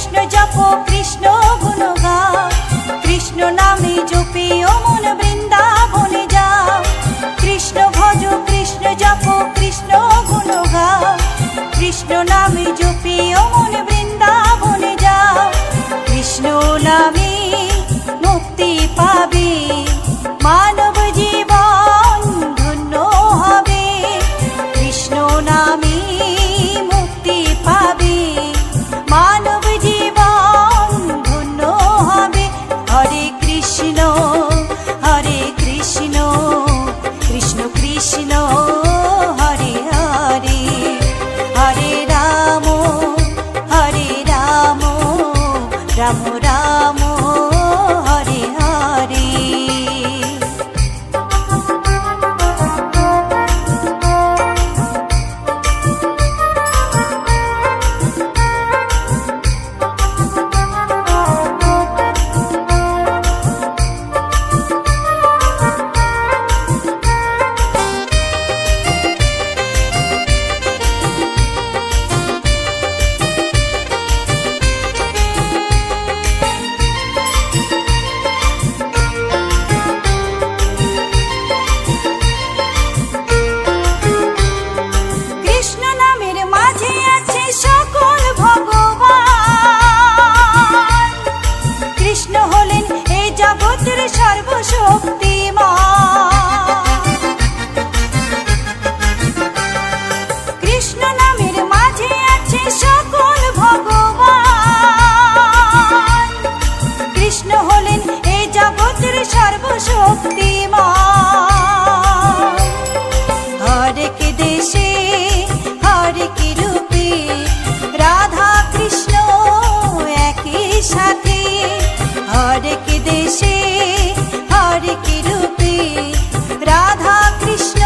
কৃষ্ণ জপ কৃষ্ণ গুণ গাও, কৃষ্ণ নামে জপে ও মন বৃন্দাবনে যাও। কৃষ্ণ ভজ কৃষ্ণ জপ কৃষ্ণ গুণ গাও, কৃষ্ণ নামে জপে ও মন বৃন্দাবনে যাও। কৃষ্ণ নামে মুক্তি পাবে, মানব জীবন ধন্য হবে। কৃষ্ণ নামে মুক্তি পাবে, মানব জীবন ধন্য হবে। হরে কৃষ্ণ কৃষ্ণ কৃষ্ণ হরে হরে, হরে রাম রাম রাম হরে হরে। কৃষ্ণ নামের মাঝে আছে সকল ভগবান, কৃষ্ণ হলেন এই জগতের সর্বশক্তিমান। হরেক দেশে হরেক রূপে রাধা কৃষ্ণ একই সাথে, হরেক দেশে হরেক রূপে রাধা কৃষ্ণ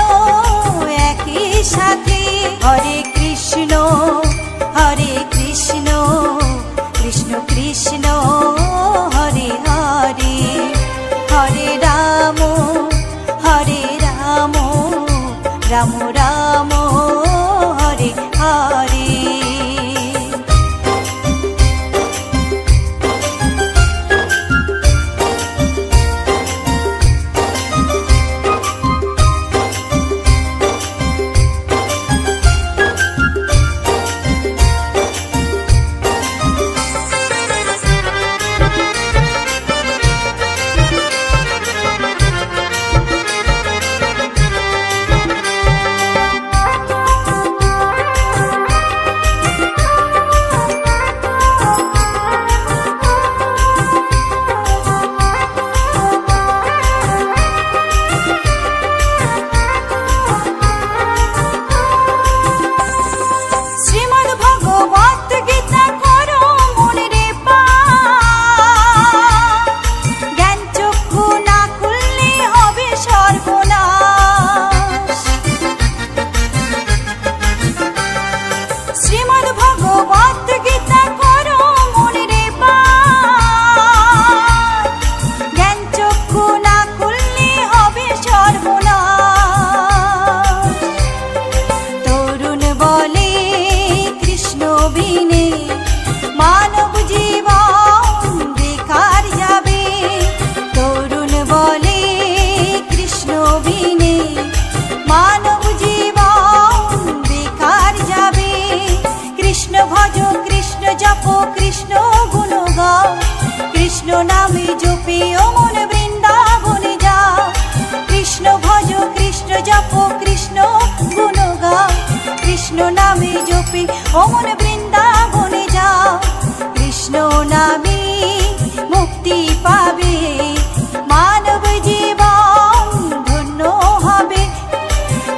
একই সাথে। হরে কৃষ্ণ কৃষ্ণ কৃষ্ণ হরে হরে, হরে রাম রাম রাম হরে হরে। কৃষ্ণ নামে জপে ও মন বৃন্দাবনে যাও। কৃষ্ণ ভজ কৃষ্ণ জপ কৃষ্ণ গুণ গাও, কৃষ্ণ নামে জপে ও মন বৃন্দাবনে যাও। কৃষ্ণ নামে মুক্তি পাবে, মানব জীবন ধন্য হবে।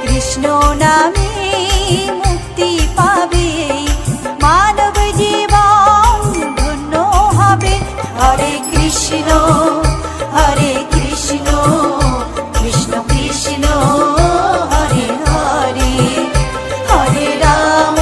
কৃষ্ণ নামে মুক্তি পাবে, মানব জীবন ধন্য হবে। হরে কৃষ্ণ কৃষ্ণ কৃষ্ণ হরে হরে, হরে রাম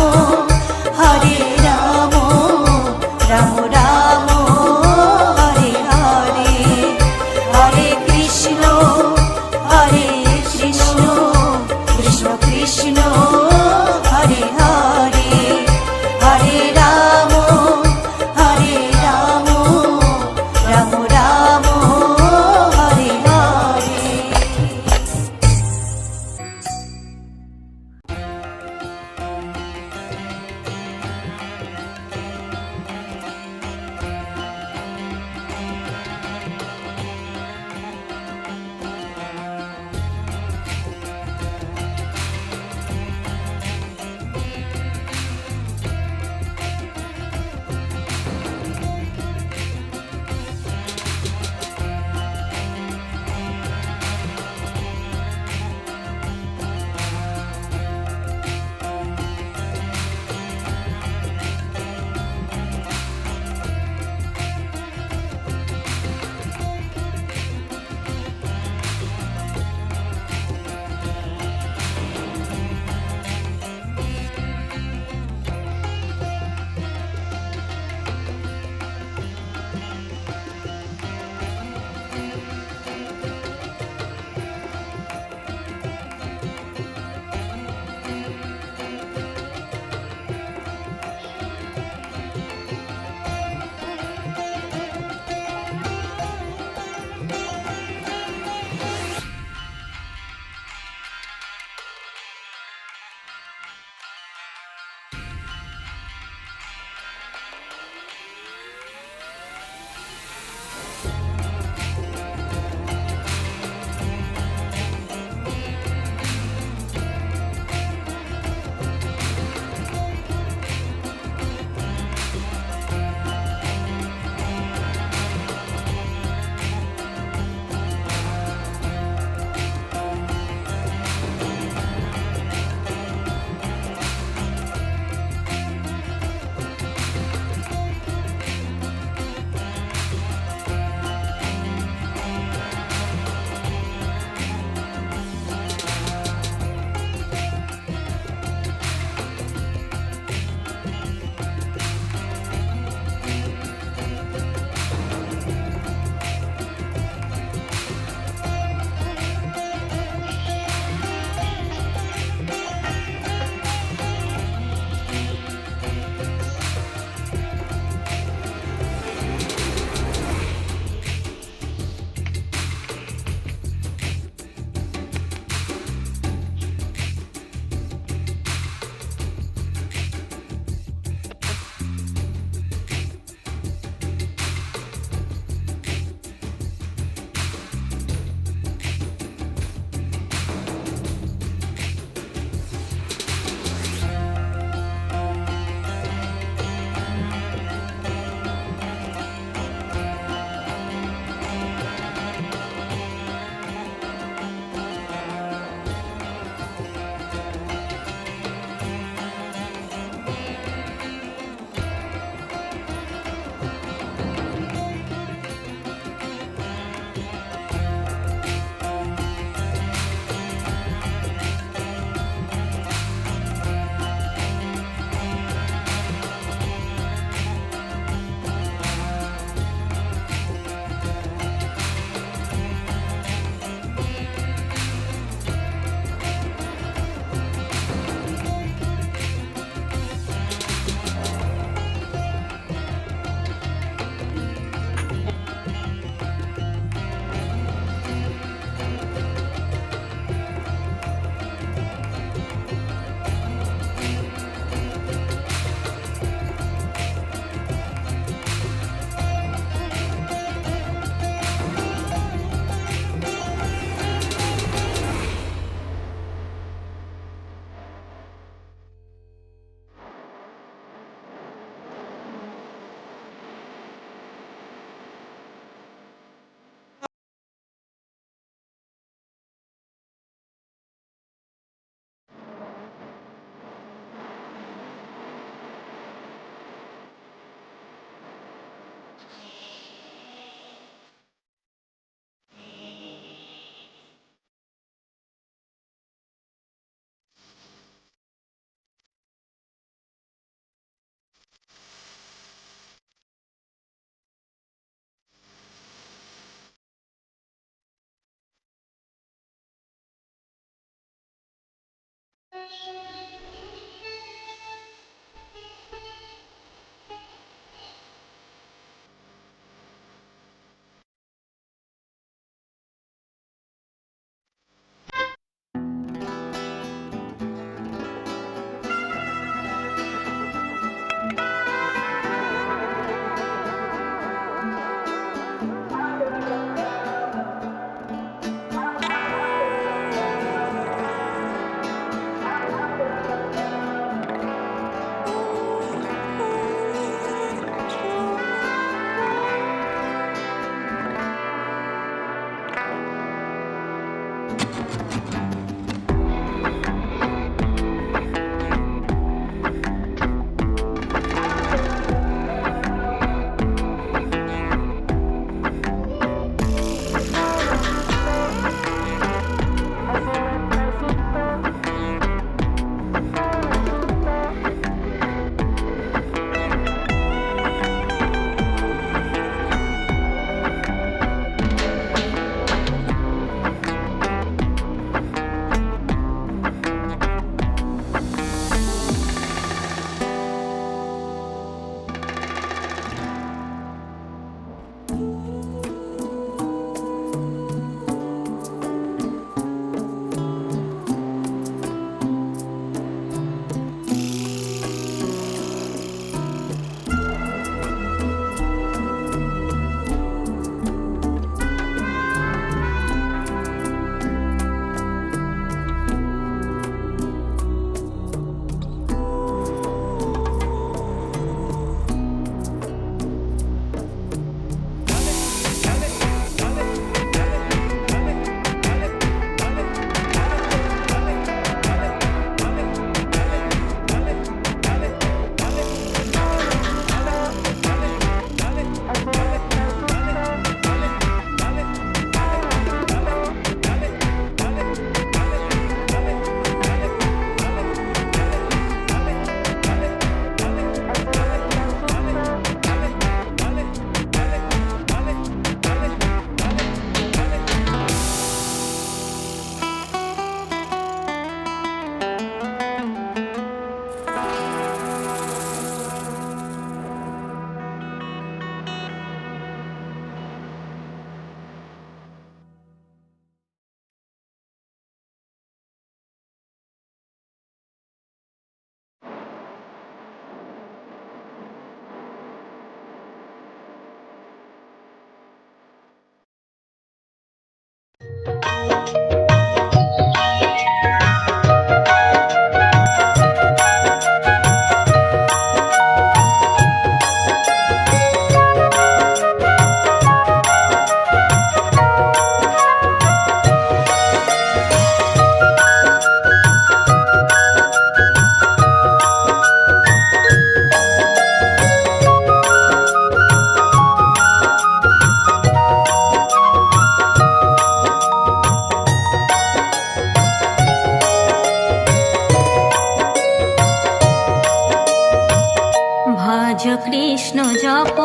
জপ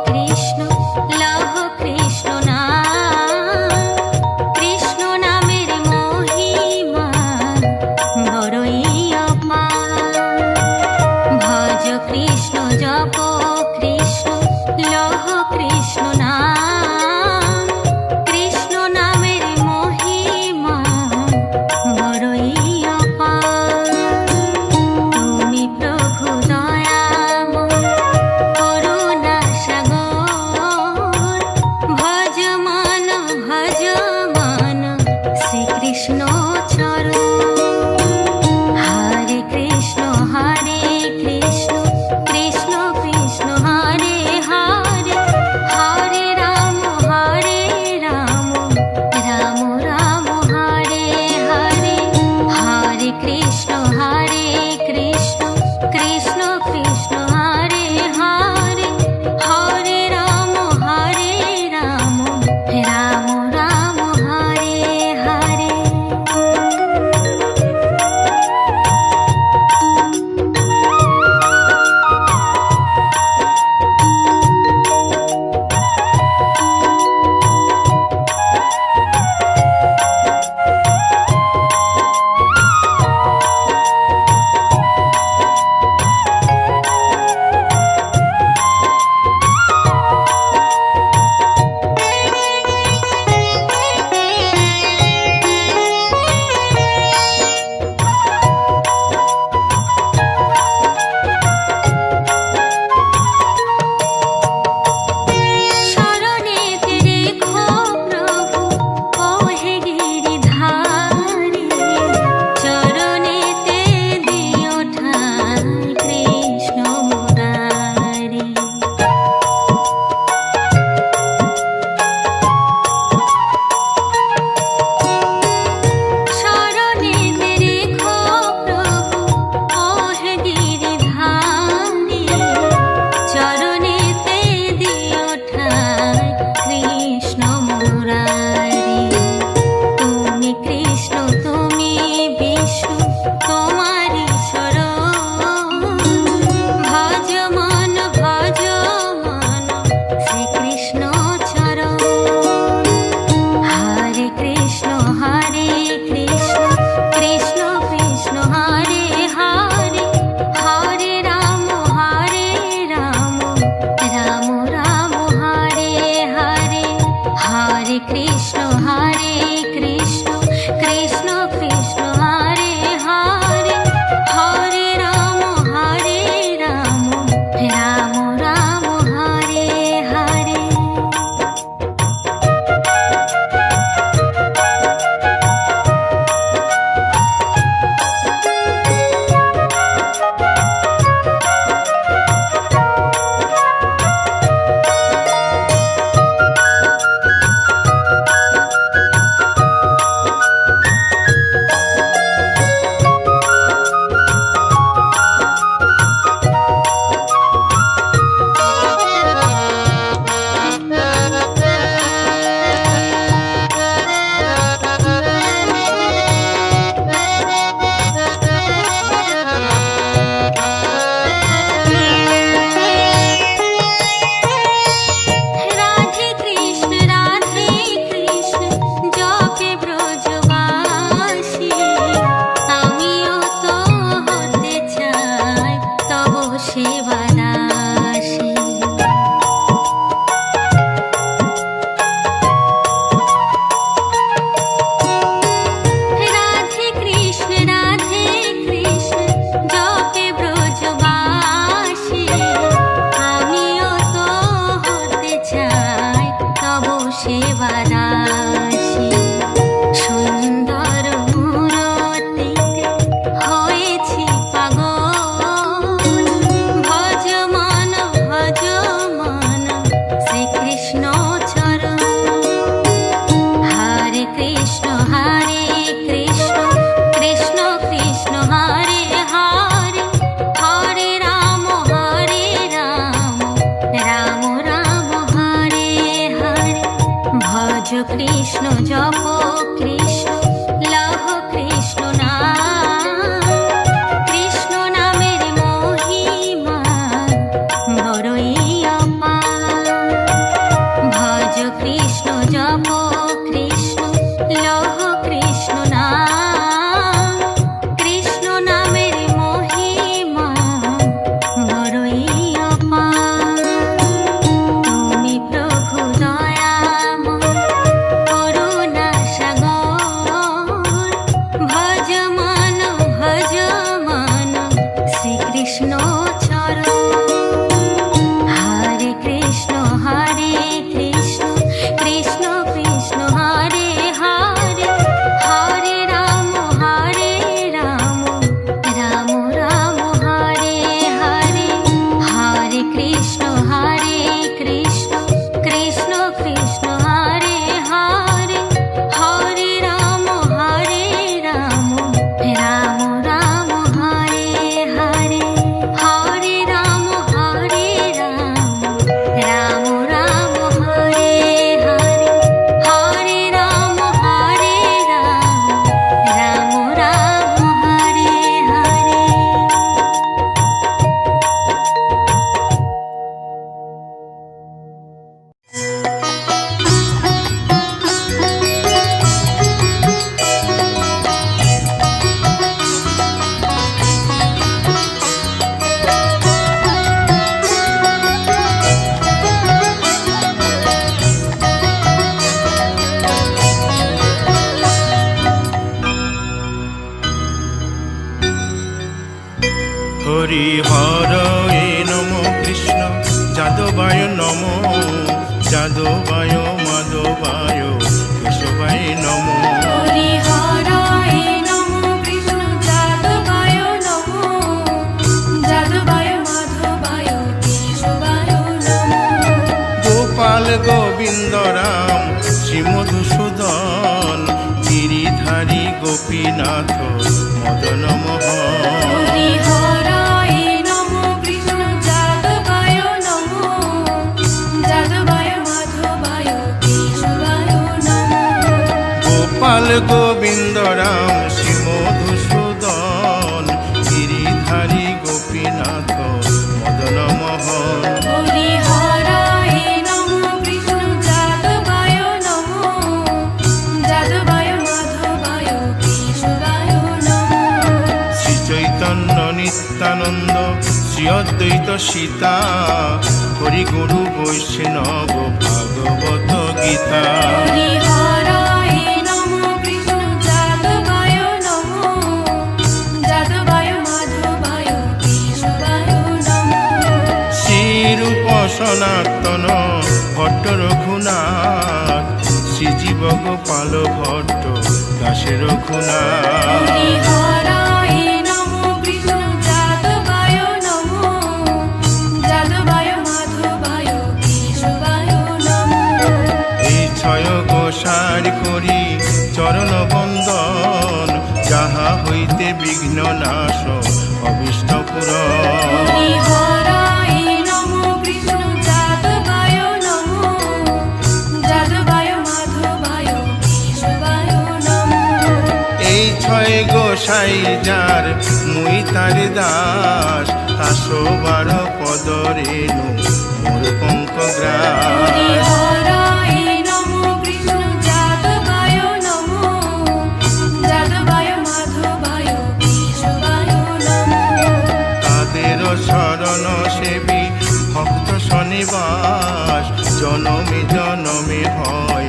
কৃষ্ণ লহ কৃষ্ণ নাম, কৃষ্ণ নামের মহিমা বড়ই অপার। ভজ কৃষ্ণ জপ কৃষ্ণ লহ কৃষ্ণ নাম, কৃষ্ণ নামের মহিমা বড়ই অপার। তুমি প্রভু দয়াময় করুণা সাগর, ভজ মান শ্রীকৃষ্ণ চরণ। হরে কৃষ্ণ কৃষ্ণ কৃষ্ণ হরে হরে, হরে রাম রাম রাম হরে হরে। হরে কৃষ্ণ কৃষ্ণ কৃষ্ণ কৃষ্ণ হরে হরে, হরে রাম রাম রাম হরে হরে। শরণেতে রেখো প্রভু ওহে গিরিধারী, চরণেতে দিও ঠাঁই কৃষ্ণ মুরারি। শরণেতে রেখো প্রভু ওহে গিরিধারী, চরণেতে দিও ঠাঁই কৃষ্ণ মুরারি। তুমি কৃষ্ণ তুমি বিষ্ণু তোমারি শরণ, ভজ মন শ্রীকৃষ্ণ চরণ। হরে কৃষ্ণ কৃষ্ণ কৃষ্ণ কৃষ্ণ হরে হরে, হরে রাম রাম রাম হরে হরে। হরে কৃষ্ণ কৃষ্ণ কৃষ্ণ কৃষ্ণ হরে হরে, হরে রাম রাম রাম হরে হরে। রাধে কৃষ্ণ জপে ব্রজবাসী, আমিও তো হতে চাই তব সেবাদাসী। রাধে কৃষ্ণ জপে ব্রজবাসী, আমিও তো হতে চাই তব সেবাদাসী। সুন্দর মূরতিতে হয়েছি পাগল, ভজ মন শ্রীকৃষ্ণ চরণ। হরে কৃষ্ণ কৃষ্ণ কৃষ্ণ কৃষ্ণ হরে হরে, হরে রাম রাম রাম হরে হরে। ভজ কৃষ্ণ জপ কৃষ্ণ লহ কৃষ্ণ নাম, কৃষ্ণ নামের মহিমা বড়ই হরি হরয়ে নম কৃষ্ণ যাদবায় নম যাদবায় মাধবায় কেশবায় নম হরি হরায় নমো কৃষ্ণ যাদবায় নমো যাদবায় মাধবায় কেশবায় নমো গোপাল গোবিন্দ রাম শ্রীমধুসূদন গিরিধারী গোপীনাথ মদন মোহন হরি হরায় নমো কৃষ্ণ যাদবায় নমো যাদবায় মাধবায় কেশবায় নমো গোপাল গোবিন্দ রাম শ্রীমধুসূদন গিরিধারী গোপীনাথ মদন মোহন হরি হরায় নমো কৃষ্ণ যাদবায় নমো যাদবায় মাধবায় কেশবায় নমো শ্রী চৈতন্য নিত্যানন্দ শ্রী অদ্বৈত সীতা হরি গুরু বৈষ্ণব ভাগবত গীতা হরি হরায় নমো কৃষ্ণ যাদবায় নমো যাদবায় মাধবায় কেশবায় নমো শ্রীরূপ সনাতন ভট্ট রঘুনাথ শ্রীজীব গোপাল ভট্ট দাসে রঘুনাথ হরি হরায় নমো কৃষ্ণ যাদবায় নমো যাদবায় মাধবায় কেশবায় নমো এই ছয় গোসার করি চরণ বন্দন যাহা হইতে বিঘ্ন নাশ অবিষ্ট পুরন হরি হরায় নমো কৃষ্ণ যাদবায় নমো যাদবায় মাধবায় কেশবায় নমো এই ছয় গোসাই যার মুই তার দাস তাসো বার পদ রেণু মোর পঙ্ক হরি গ্রাস হরায় নমো কৃষ্ণ যাদবায় নমো যাদবায় মাধবায় কেশবায় নমো তাদের শরণ সেবী ভক্ত শনিবাস জনমে জনমে হয়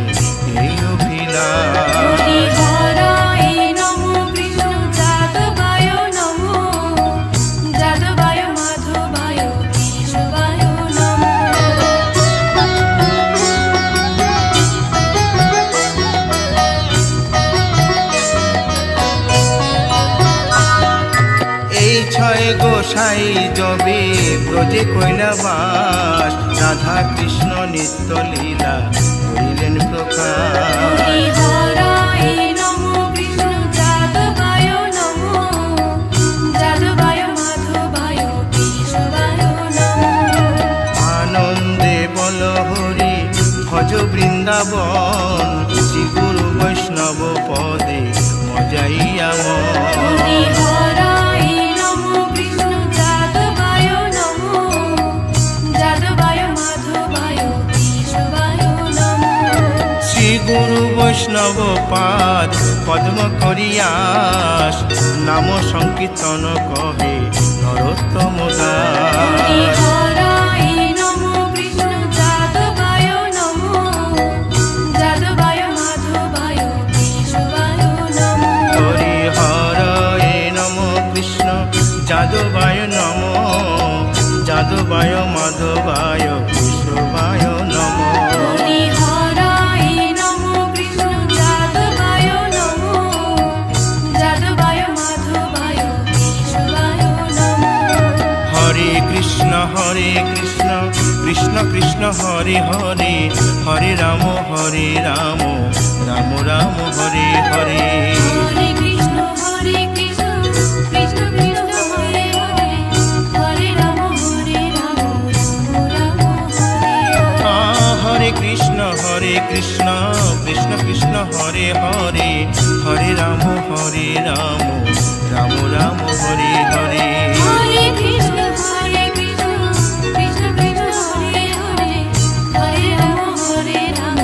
এই অভিলাষ হরি হরায় নমো কৃষ্ণ যাদবায় নমো যাদবায় মাধবায় কেশবায় নমো এই ছয় গোসাই যবে ব্রজে কৈলাবাস রাধা কৃষ্ণ নিত্য লীলা করিলেন প্রকাশ হরি হরায় নমো কৃষ্ণ যাদবায় নমো যাদবায় মাধবায় কেশবায় নমো আনন্দে বল হরি ভজ বৃন্দাবন শ্রী গুরু বৈষ্ণব পদে মজাইয়া হরি হরায় নমো কৃষ্ণ যাদবায় নমো যাদবায় মাধবায় কেশবায় নমো শ্রী গুরু বৈষ্ণব পাদ পদ্ম করিয়াস নাম সংকীর্তন কহে নরোত্তম হরি দাস হরায় নমো কৃষ্ণ যাদবায় নমো যাদবায় মাধবায় কেশবায় নমো হরি হরয়ে নম কৃষ্ণ যাদবায় নম যাদবায় মাধবায় কেশবায় নম হরি হরায় নমো কৃষ্ণ যাদবায় নমো যাদবায় মাধবায় কেশবায় নমো হরে কৃষ্ণ কৃষ্ণ কৃষ্ণ হরে হরে হরে রাম রাম রাম হরে হরে হরে কৃষ্ণ কৃষ্ণ কৃষ্ণ হরে হরে হরে রাম রাম হরে হরে হরে কৃষ্ণ কৃষ্ণ কৃষ্ণ হরে হরে হরে রাম রাম রাম হরে হরে হরে কৃষ্ণ কৃষ্ণ কৃষ্ণ কৃষ্ণ হরে হরে হরে রাম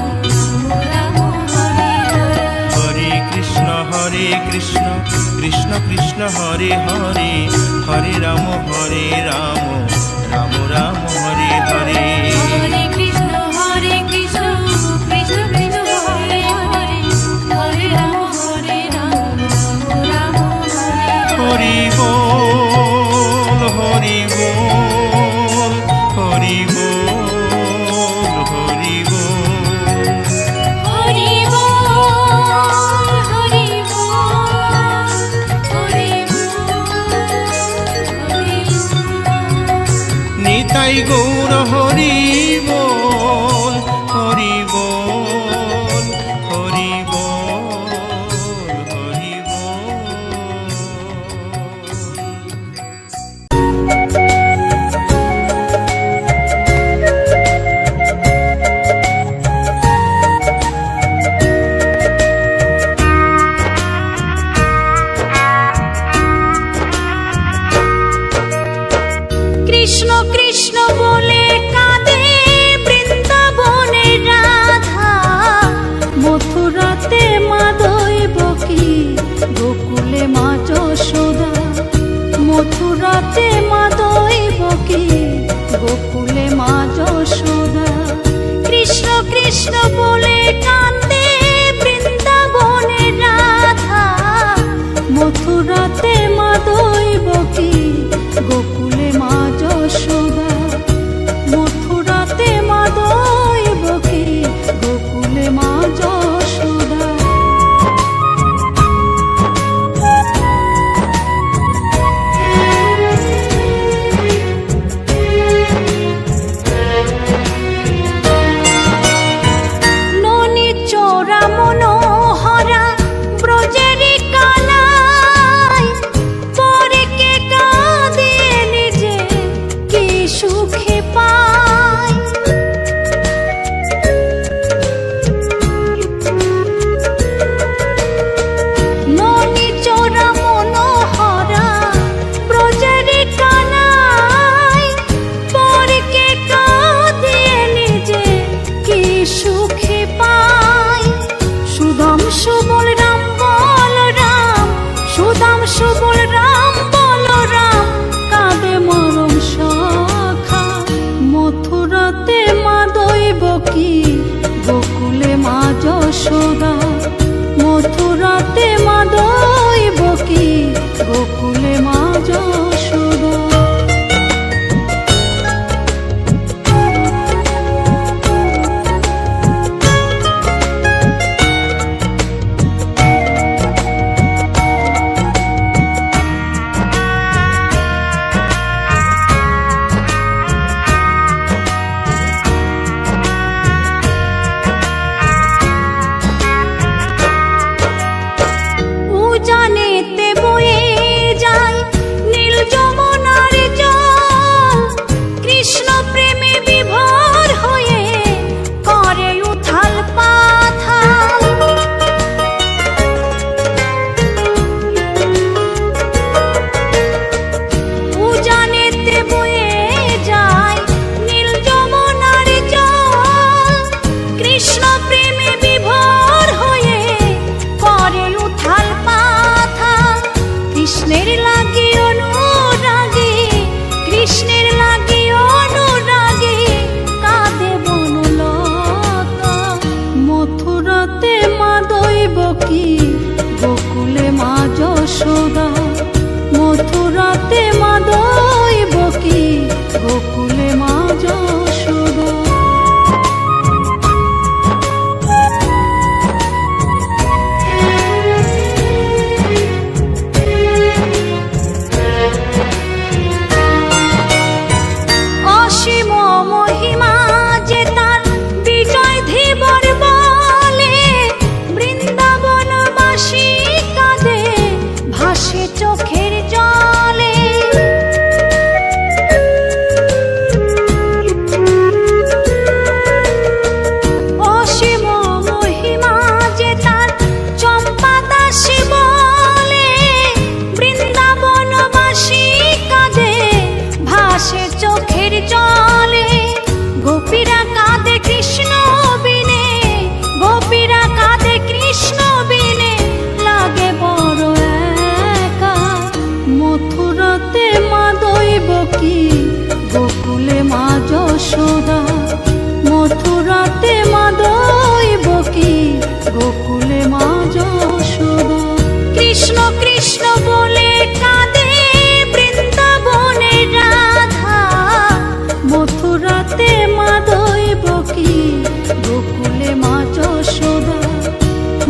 রাম হরে হরে হরে কৃষ্ণ কৃষ্ণ কৃষ্ণ হরে হরে হরে রাম রাম রাম হরে হরে হরে কৃষ্ণ কৃষ্ণ কৃষ্ণ কৃষ্ণ হরে হরে হরে রাম রাম রাম হরে হরে হরি বল কৃষ্ণ বলে কান্দে বৃন্দাবনের রাধা, মথুরাতে মা দৈবকী, গোকুলে মা যশোদা। মথুরাতে মা দৈবকী, গোকুলে মা যশোদা। ননি চোরা মনোহরা ব্রজেরি কানাই, পরে কে কাঁদিয়ে নিজে কি সুখে পায়। ননি চোরা মনোহরা ব্রজেরি কানাই, পরে কে কাঁদিয়ে নিজে কি সুখে পায়। সুদাম সুবল রাম বলরাম, সুদাম সুবল রাম বলরাম, কাঁদে মরম সখা। মথুরাতে মা দৈবকী, গোকুলে মা যশোদা। মথুরাতে মা দৈবকী, গোকুলে মা যশোদা। উজানেতে বয়ে যায় নীল যমুনার জল, কৃষ্ণ প্রেমে বিভোর হয়ে করে উথাল পাথাল। উজানেতে বয়ে যায় নীল যমুনার জল, কৃষ্ণ প্রেমে বিভোর হয়ে করে উথাল পাথাল। কৃষ্ণের লাগি অনুরাগী, কৃষ্ণের লাগি অনুরাগী, কাঁদে বনলতা। মথুরাতে মা দৈবকী, গোকুলে মা যশোদা। মথুরাতে মা দৈবকী, গোকুলে মা যশোদা। অসীম মহিমা যে তার বিজয় ধীবর বলে, বৃন্দাবনবাসী কাঁদে ভাসে চোখের জলে। অসীম মহিমা যে তার চম্পা দাসী বলে, বৃন্দাবনবাসী কাঁদে ভাসে চোখের জলে। গোপীরা কাঁদে কৃষ্ণ বিনে, গোপীরা কাঁদে কৃষ্ণ বিনে, লাগে বড় একা। মথুরাতে মা দৈবকী, গোকুলে মা যশোদা। মথুরাতে মা দৈবকী, গোকুলে মা যশোদা। কৃষ্ণ কৃষ্ণ বলে কাঁদে বৃন্দাবনের রাধা, মথুরাতে মা দৈবকী, গোকুলে মা যশোদা।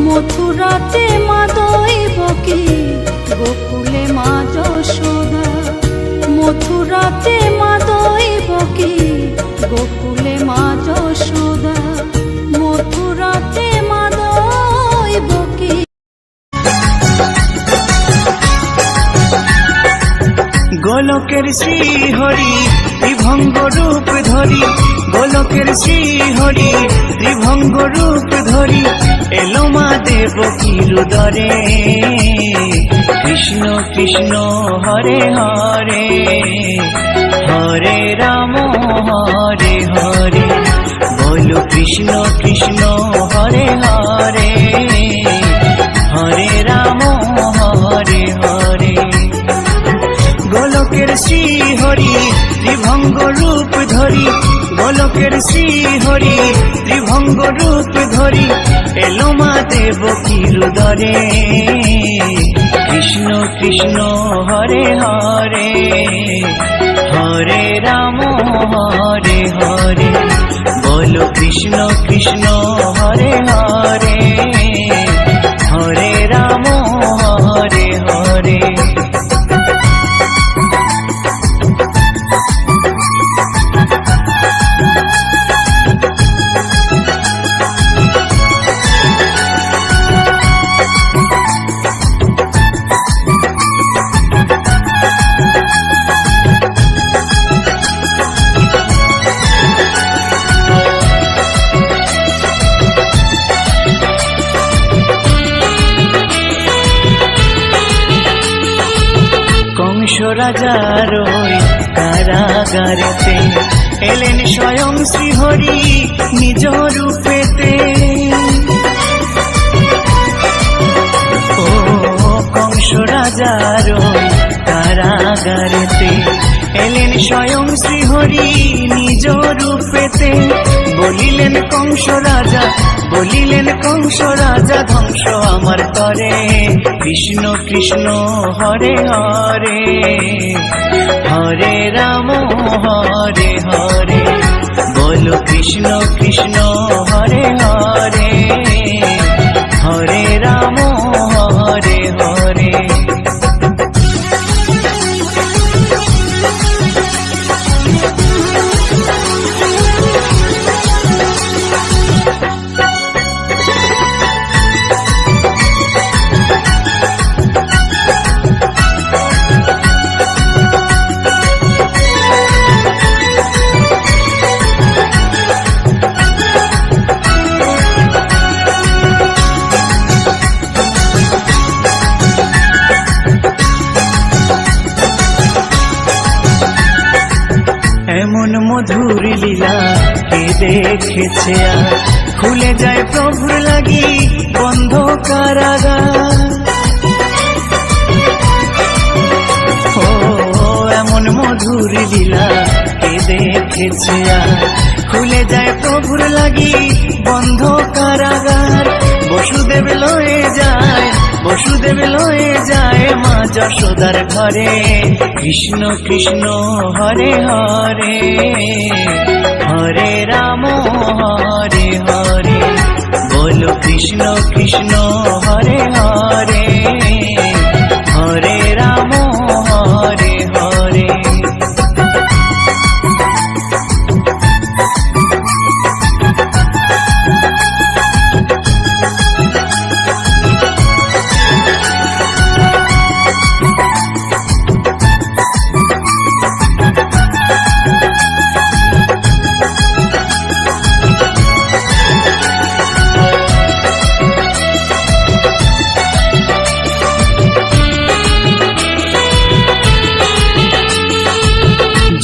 মথুরাতে মা দৈবকী, গোকুলে মা যশোদা। মথুরাতে মা দৈবকী, গোকুলে মা যশোদা। মথুরাতে মা দৈবকী। গোলকের শ্রী হরি ত্রিভঙ্গ রূপ ধরি, গোলকের শ্রী হরি ত্রিভঙ্গ রূপ ধরি, এলো মা দেবকীর উদরে। কৃষ্ণ কৃষ্ণ হরে হরে, হরে রাম হরে হরে। বলো কৃষ্ণ কৃষ্ণ হরে হরে, হরে রাম হরে হরে। গোলকের শ্রী হরি ত্রিভঙ্গ রূপ ধরি, গোলকের শ্রীহরি ত্রিভঙ্গ রূপ ধরি এলো মা দেবকীর উদরে। কৃষ্ণ কৃষ্ণ হরে হরে হরে রাম হরে হরে বলো কৃষ্ণ কৃষ্ণ হরে হরে হরে রাম হরে হরে। কংস রাজার ওই কারাগারেতে এলেন স্বয়ং শ্রীহরি নিজ রূপেতে। ও কংস রাজার ওই কারাগারেতে এলেন স্বয়ং শ্রীহরি নিজ রূপেতে। বলিলেন কংস রাজা বলিলেন কংস রাজা ধ্বংস আমার করে। কৃষ্ণ কৃষ্ণ হরে হরে হরে রাম হরে হরে বলো কৃষ্ণ কৃষ্ণ হরে হরে হরে রাম হরে হরে। এমন মধুর লীলা কে দেখেছে আর খুলে যায় প্রভুর লাগি বন্ধ কারাগার। ও এমন মধুর লীলা কে দেখেছে আর খুলে যায় প্রভুর লাগি বন্ধ কারাগার। বসুদেব লয়ে যায় বসুদেব লয়ে যায় মা যশোদার ঘরে। কৃষ্ণ কৃষ্ণ হরে হরে হরে রাম হরে হরে বলো কৃষ্ণ কৃষ্ণ হরে হরে হরে রাম হরে হরে।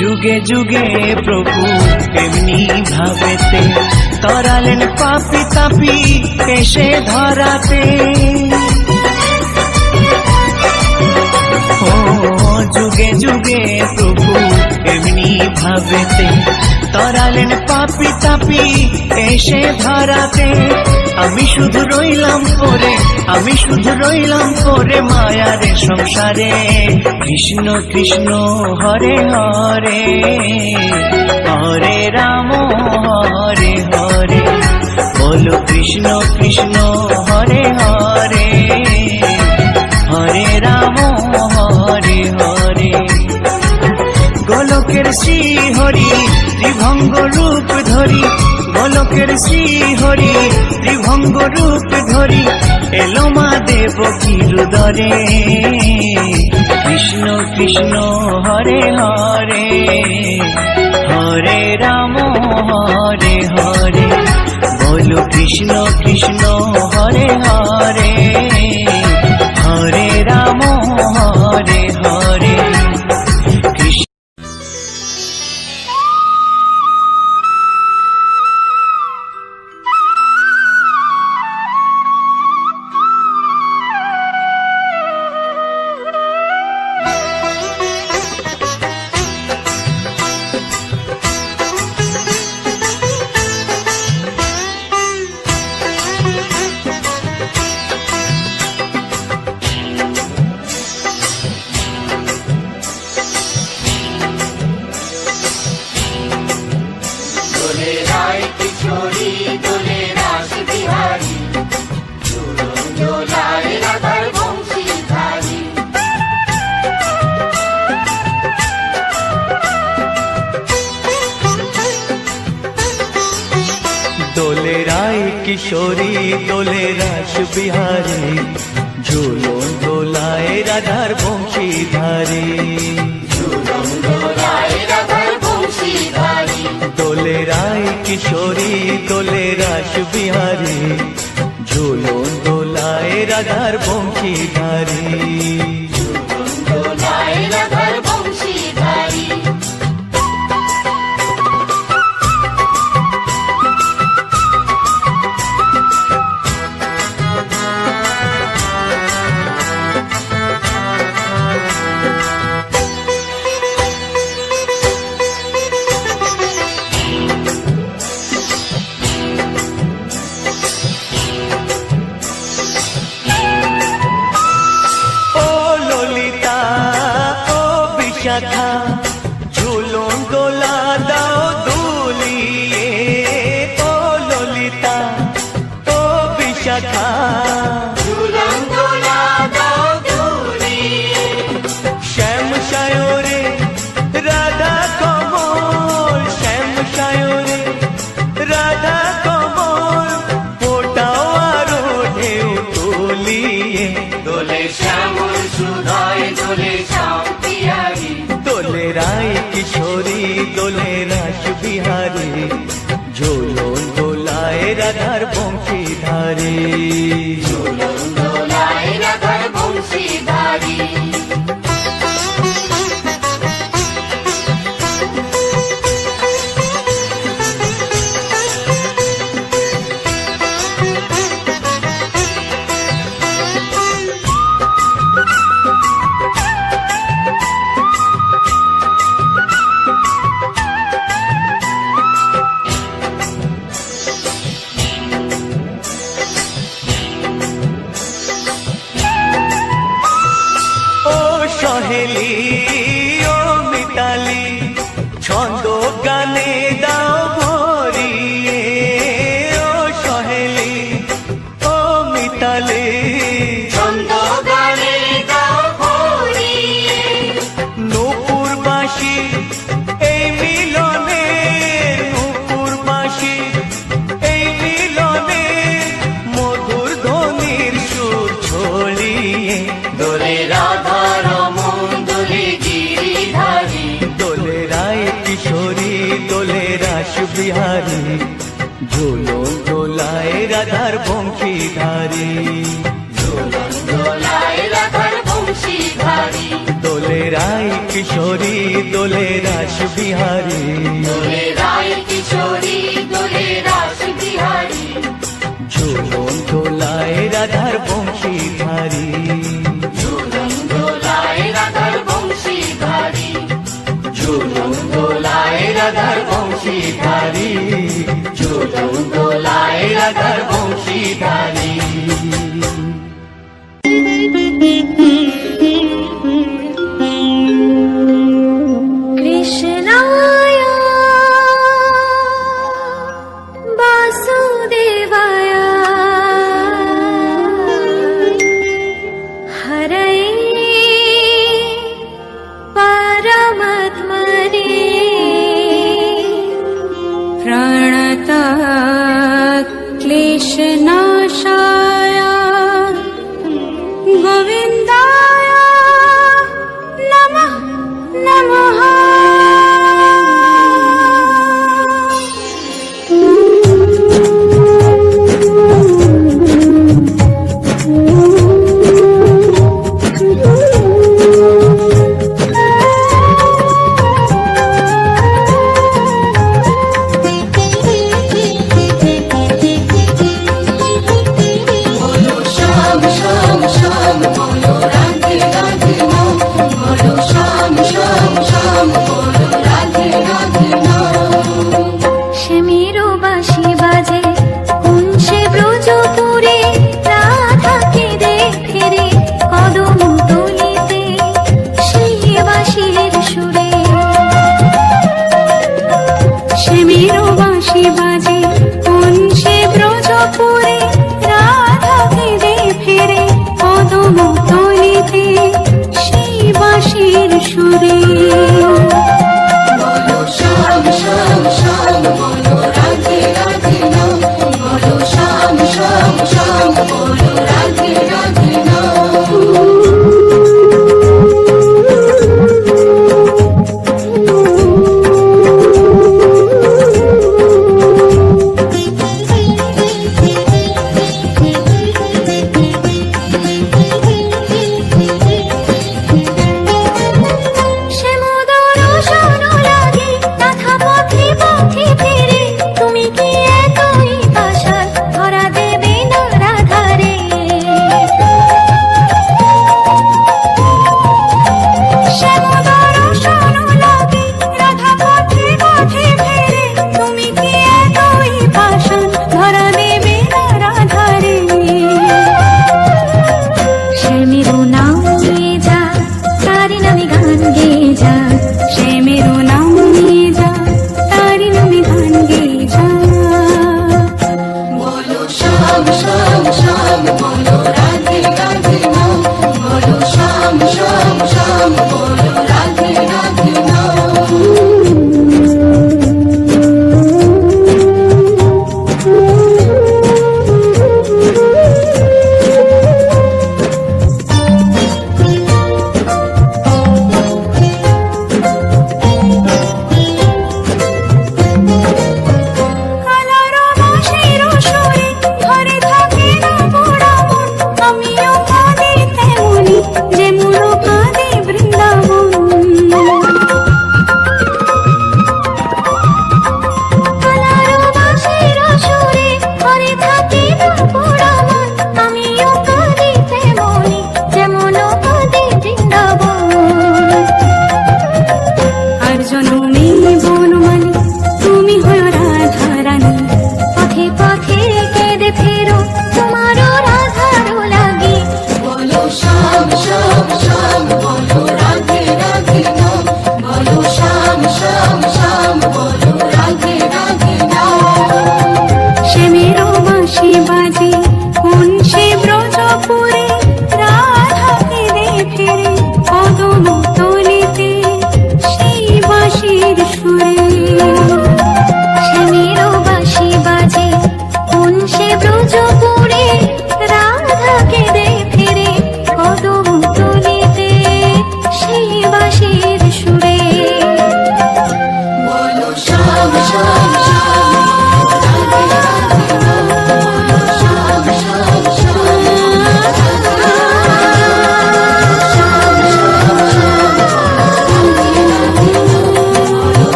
যুগে যুগে প্রভু এমনি ভাবেতে তরালেন পাপি তাপি এসে ধরাতে। ও যুগে যুগে প্রভু এমনি ভাবেতে তরালেন পাপি তাপি এসে ধরাতে। আমি শুধু রইলাম পরে মায়ার সংসারে। কৃষ্ণ কৃষ্ণ হরে হরে হরে রাম হরে হরে বলো কৃষ্ণ কৃষ্ণ হরে হরে হরে রাম হরে হরে। গোলকের শ্রীহরি ত্রিভঙ্গ রূপ ধরি গোলকের শ্রীহরি ত্রিভঙ্গ রূপ ধরি এলো মা দেবকীর উদরে। কৃষ্ণ কৃষ্ণ হরে হরে হরে রাম হরে হরে বলো কৃষ্ণ কৃষ্ণ হরে হরে হরে রাম হরে হরে। কিশোরী দোলে রাস বিহারী ঝুলন দোলায় রাধার বংশীধারী দোলে রায় কিশোরী দোলে রাস বিহারী ঝুলন দোলায় রাধার বংশীধারী ঝুলন দোলায় রাধার বংশীধারী দোলে রায় কিশোরী দোলে রাস বিহারী ঝুলন দোলায় রাধার বংশীধারী ঝুলন দোলায় রাধার বংশীধারী শাখা ঝুলন দোলা দাও দুলিয়ে ও ললিতা ও বিশাখা ঝুলন দোলা দাও দুলিয়ে শ্যাম সায়রে রাধা কমল শ্যাম সায়রে রাধা কমল ফোটাও আরো ঢেউ তুলিয়ে দোলে শ্যামল সুধায় দোলে শ্যাম পিয়ারী দোলে রায় কিশোরী দোলে রাস বিহারী ঝুলন দোলায় রাধার বংশীধারী ঝুলন দোলায় রাধার বংশীধারী সহেলি ও মিতালি ছন্দ গানে দাও ভরিয়ে ও সহেলি ও মিতালি ছন্দ গানে দাও ভরিয়ে নূপুর বাঁশি এই মিলনে নূপুর বাঁশি এই মিলনে মধুর ধ্বনির সুর ছড়িয়ে দোলে রাধা রমন দোলে গিরিধারী দোলে রায় কিশোরী দোলে রাস বিহারী ঝুলন দোলায় রাধার বংশীধারী ঝুলন দোলায় রাধার বংশীধারী দোলে রায় কিশোরী দোলে রাস বিহারী দোলে রায় কিশোরী দোলে রাস বিহারী ঝুলন দোলায় রাধার বংশীধারী ঝুলন দোলায় রাধার বংশীধারী ঝুলন দোলায় রাধার বংশীধারী ঝুলন দোলায় রাধার বংশীধারী কৃষ্ণায় বাসুদেবায় হরয়ে পরমাত্মনে প্রণতায় কুঞ্জে ব্রজপুরে